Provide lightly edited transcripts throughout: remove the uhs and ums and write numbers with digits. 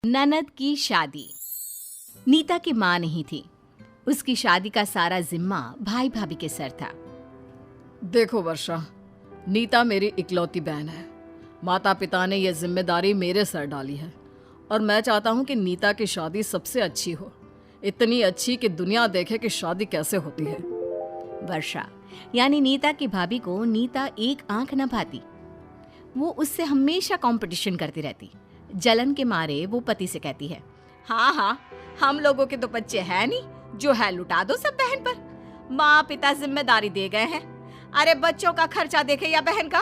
ननद की शादी। नीता की माँ नहीं थी। उसकी शादी का सारा जिम्मा भाई भाभी के सर था। देखो वर्षा, नीता मेरी इकलौती बहन है। माता पिता ने यह जिम्मेदारी मेरे सर डाली है और मैं चाहता हूँ कि नीता की शादी सबसे अच्छी हो, इतनी अच्छी कि दुनिया देखे कि शादी कैसे होती है। वर्षा यानी नीता की भाभी को नीता एक आंख न भाती। वो उससे हमेशा कंपटीशन करती रहती। जलन के मारे वो पति से कहती है, हाँ हाँ, हम लोगों के तो बच्चे हैं नहीं, जो है लुटा दो सब बहन पर। माँ पिता जिम्मेदारी दे गए हैं, अरे बच्चों का खर्चा देखे या बहन का।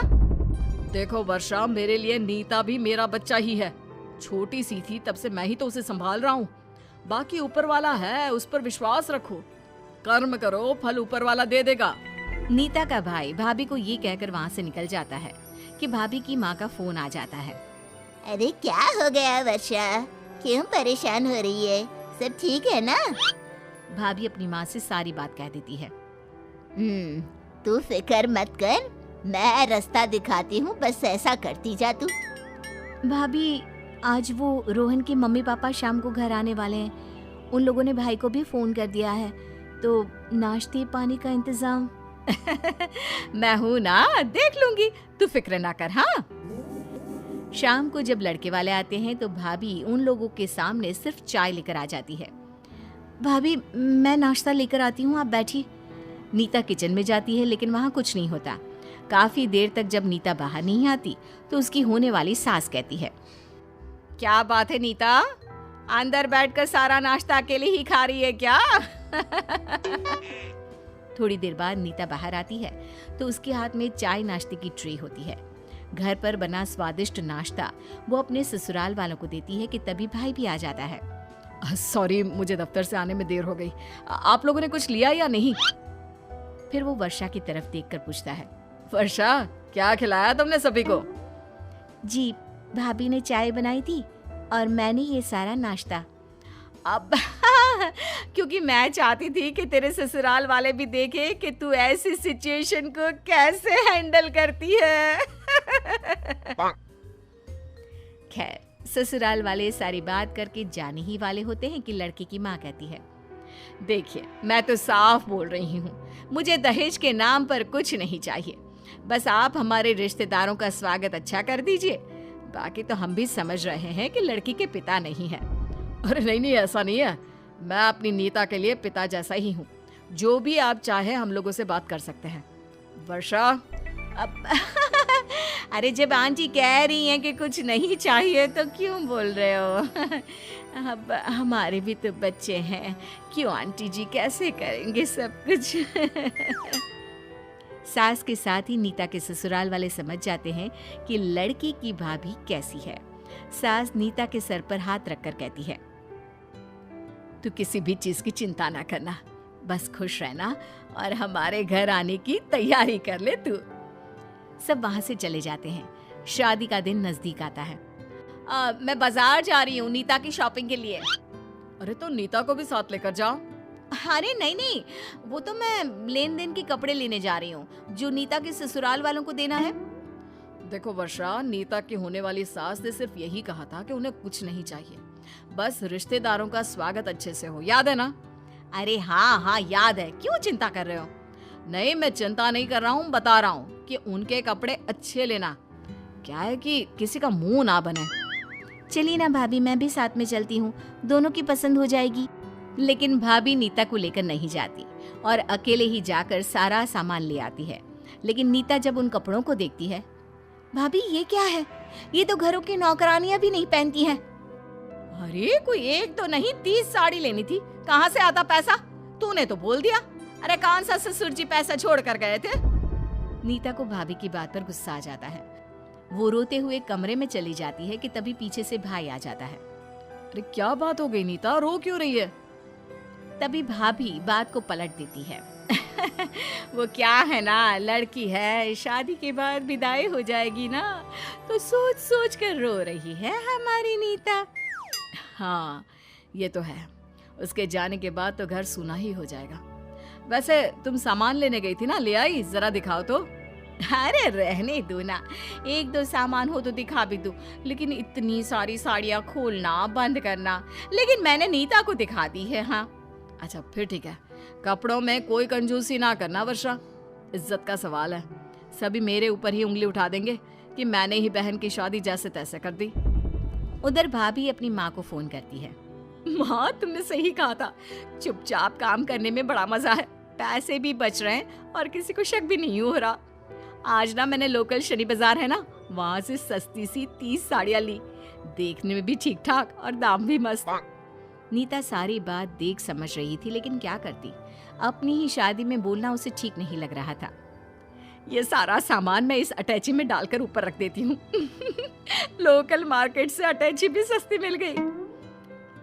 देखो वर्षा, मेरे लिए नीता भी मेरा बच्चा ही है। छोटी सी थी तब से मैं ही तो उसे संभाल रहा हूँ। बाकी ऊपर वाला है, उस पर विश्वास रखो, कर्म करो, फल ऊपर वाला दे देगा। नीता का भाई भाभी को ये कहकर वहाँ से निकल जाता है कि भाभी की माँ का फोन आ जाता है। अरे क्या हो गया वर्षा, क्यों परेशान हो रही है? सब ठीक है ना? भाभी अपनी माँ से सारी बात कह देती है। तू फिक्र मत कर, मैं रास्ता दिखाती हूँ, बस ऐसा करती जा तू। भाभी, आज वो रोहन के मम्मी पापा शाम को घर आने वाले हैं। उन लोगों ने भाई को भी फोन कर दिया है, तो नाश्ते पानी का इंतजाम मैं हूँ ना, देख लूंगी, तू फिक्र ना कर। हाँ। शाम को जब लड़के वाले आते हैं तो भाभी उन लोगों के सामने सिर्फ चाय लेकर आ जाती है। भाभी, मैं नाश्ता लेकर आती हूँ, आप बैठी। नीता किचन में जाती है लेकिन वहाँ कुछ नहीं होता। काफी देर तक जब नीता बाहर नहीं आती तो उसकी होने वाली सास कहती है, क्या बात है नीता, अंदर बैठकर सारा नाश्ता अकेले ही खा रही है क्या? थोड़ी देर बाद नीता बाहर आती है तो उसके हाथ में चाय नाश्ते की ट्रे होती है। घर पर बना स्वादिष्ट नाश्ता वो अपने ससुराल वालों को देती है कि तभी भाई भी आ जाता है। सॉरी, मुझे दफ्तर से आने में देर हो गई। आप लोगों ने कुछ लिया या नहीं? फिर वो वर्षा की तरफ देखकर पूछता है, वर्षा, क्या खिलाया तुमने सभी को? जी, भाभी ने चाय बनाई थी और मैंने ये सारा नाश्ता। अब क्योंकि मैं चाहती थी कि तेरे ससुराल वाले भी देखे कि तू ऐसी सिचुएशन को कैसे हैंडल करती है। खैर, ससुराल वाले सारी बात करके जाने ही वाले होते हैं कि लड़की की माँ कहती है, देखिए, मैं तो साफ बोल रही हूँ, मुझे दहेज के नाम पर कुछ नहीं चाहिए। बस आप हमारे रिश्तेदारों का स्वागत अच्छा कर दीजिए। बाकी तो हम भी समझ रहे हैं कि लड़की के पिता नहीं है। अरे नहीं, ऐसा नहीं है। मैं अपनी नीता के लिए पिता जैसा ही हूँ। जो भी आप चाहे हम लोगों से बात कर सकते हैं। वर्षा, अब अरे जब आंटी कह रही हैं कि कुछ नहीं चाहिए तो क्यों बोल रहे हो? अब हमारे भी तो बच्चे हैं, क्यों आंटी जी, कैसे करेंगे सब कुछ? सास के साथ ही नीता के ससुराल वाले समझ जाते हैं कि लड़की की भाभी कैसी है। सास नीता के सर पर हाथ रखकर कहती है, तू किसी भी चीज की चिंता ना करना, बस खुश रहना और हमारे घर आने की तैयारी कर ले तू। सब वहां से चले जाते हैं। शादी का दिन नजदीक आता है। मैं बाजार जा रही हूँ नीता की शॉपिंग के लिए। अरे तो नीता को भी साथ लेकर जाओ। अरे नहीं, वो तो मैं लेन देन के कपड़े लेने जा रही हूँ जो नीता के ससुराल वालों को देना है। देखो वर्षा, नीता की होने वाली सास ने सिर्फ यही कहा था कि उन्हें कुछ नहीं चाहिए, बस रिश्तेदारों का स्वागत अच्छे से हो, याद है ना? अरे हाँ, याद है, क्यों चिंता कर रहे हो? नहीं, मैं चिंता नहीं कर रहा हूँ, बता रहा हूँ कि उनके कपड़े अच्छे लेना। क्या है कि किसी का मुंह ना बने। चलिए ना भाभी, मैं भी साथ में चलती हूँ, दोनों की पसंद हो जाएगी। लेकिन भाभी नीता को लेकर नहीं जाती और अकेले ही जाकर सारा सामान ले आती है। लेकिन नीता जब उन कपड़ों को देखती है, भाभी ये क्या है? ये तो घरों की नौकरानियां भी नहीं पहनती हैं। अरे कोई एक तो नहीं, 30 साड़ी लेनी थी, कहाँ से आता पैसा? तूने तो बोल दिया। अरे कौन सा ससुर जी पैसा छोड़ कर गए थे? नीता को भाभी की बात पर गुस्सा आ जाता है। वो रोते हुए कमरे में चली जाती है कि तभी पीछे से भाई आ जाता है। अरे क्या बात हो गई नीता, रो क्यों रही है? तभी भाभी बात को पलट देती है। वो क्या है ना, लड़की है, शादी के बाद विदाई हो जाएगी ना, तो सोच सोच कर रो रही है हमारी नीता। हाँ, ये तो है, उसके जाने के बाद तो घर सूना ही हो जाएगा। वैसे तुम सामान लेने गई थी ना, ले आई? जरा दिखाओ तो। अरे रहने दो ना, एक दो सामान हो तो दिखा भी दो, लेकिन इतनी सारी साड़ियाँ खोलना बंद करना। लेकिन मैंने नीता को दिखा दी है। हाँ अच्छा फिर ठीक है, कपड़ों में कोई कंजूसी ना करना वर्षा, इज्जत का सवाल है। सभी मेरे ऊपर ही उंगली उठा देंगे कि मैंने ही बहन की शादी जैसे तैसे कर दी। उधर भाभी अपनी माँ को फोन करती है। माँ तुमने सही कहा था, चुपचाप काम करने में बड़ा मजा है, पैसे भी बच रहे हैं और किसी को शक भी नहीं हो रहा। आज ना मैंने लोकल शनि बाजार है ना, वहाँ से सस्ती सी 30 साड़ियाँ ली, देखने में भी ठीक ठाक और दाम भी मस्त। नीता सारी बात देख समझ रही थी, लेकिन क्या करती, अपनी ही शादी में बोलना उसे ठीक नहीं लग रहा था। ये सारा सामान मैं इस अटैची में डालकर ऊपर रख देती हूँ। लोकल मार्केट से अटैची भी सस्ती मिल गई।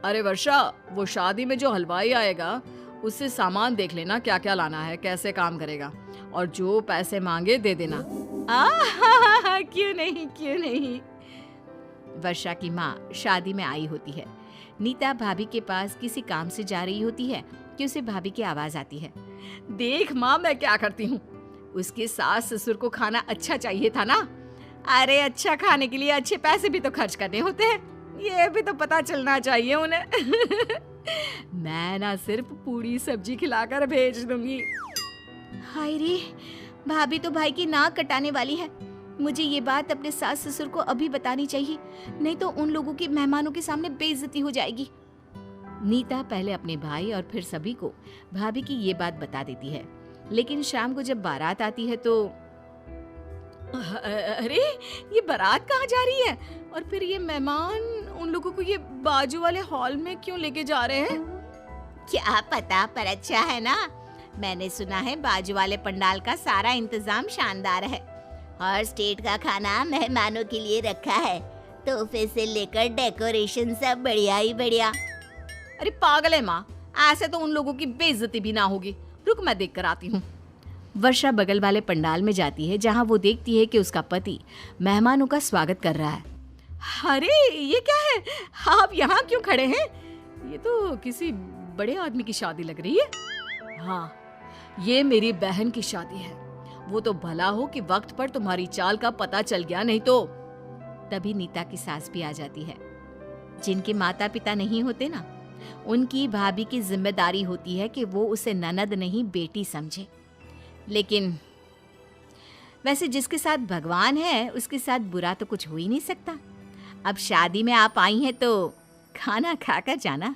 अरे वर्षा, वो शादी में जो हलवाई आएगा उससे सामान देख लेना क्या क्या लाना है, कैसे काम करेगा, और जो पैसे मांगे दे देना। क्यों नहीं क्यों नहीं। वर्षा की माँ शादी में आई होती है। नीता भाभी के पास किसी काम से जा रही होती है कि उसे भाभी की आवाज आती है। देख माँ मैं क्या करती हूँ, उसके सास ससुर को खाना अच्छा चाहिए था ना। अरे अच्छा खाने के लिए अच्छे पैसे भी तो खर्च करने होते हैं, ये भी तो पता चलना चाहिए उन्हें। मैं ना सिर्फ पूरी सब्जी खिलाकर भेज दूंगी। हाय रे, भाभी तो भाई की नाक कटाने वाली है। मुझे ये बात अपने सास ससुर को अभी बतानी चाहिए, नहीं तो उन लोगों की मेहमानों के सामने बेइज्जती हो जाएगी। नीता पहले अपने भाई और फिर सभी को भाभी की ये बात बता देती है, लेकिन शाम को जब बारात आती है तो अरे ये बारात कहाँ जा रही है, और फिर ये मेहमान उन लोगों को ये बाजू वाले हॉल में क्यों लेके जा रहे हैं? क्या पता, पर अच्छा है ना। मैंने सुना है बाजू वाले पंडाल का सारा इंतजाम शानदार है। हर स्टेट का खाना मेहमानों के लिए रखा है, तोहफे से लेकर डेकोरेशन सब बढ़िया ही बढ़िया। अरे पागल है माँ, ऐसे तो उन लोगों की बेइज्जती भी ना होगी। रुक मैं देख कर आती हूँ। वर्षा बगल वाले पंडाल में जाती है, जहाँ वो देखती है कि उसका पति मेहमानों का स्वागत कर रहा है। अरे ये क्या है, आप यहाँ क्यों खड़े हैं? ये तो किसी बड़े आदमी की शादी लग रही है। हाँ, ये मेरी बहन की शादी है। वो तो भला हो कि वक्त पर तुम्हारी चाल का पता चल गया, नहीं तो। तभी नीता की सास भी आ जाती है। जिनके माता पिता नहीं होते ना, उनकी भाभी की जिम्मेदारी होती है कि वो उसे ननद नहीं बेटी समझे। लेकिन वैसे जिसके साथ भगवान है उसके साथ बुरा तो कुछ हो ही नहीं सकता। अब शादी में आप आई हैं तो खाना खाकर जाना।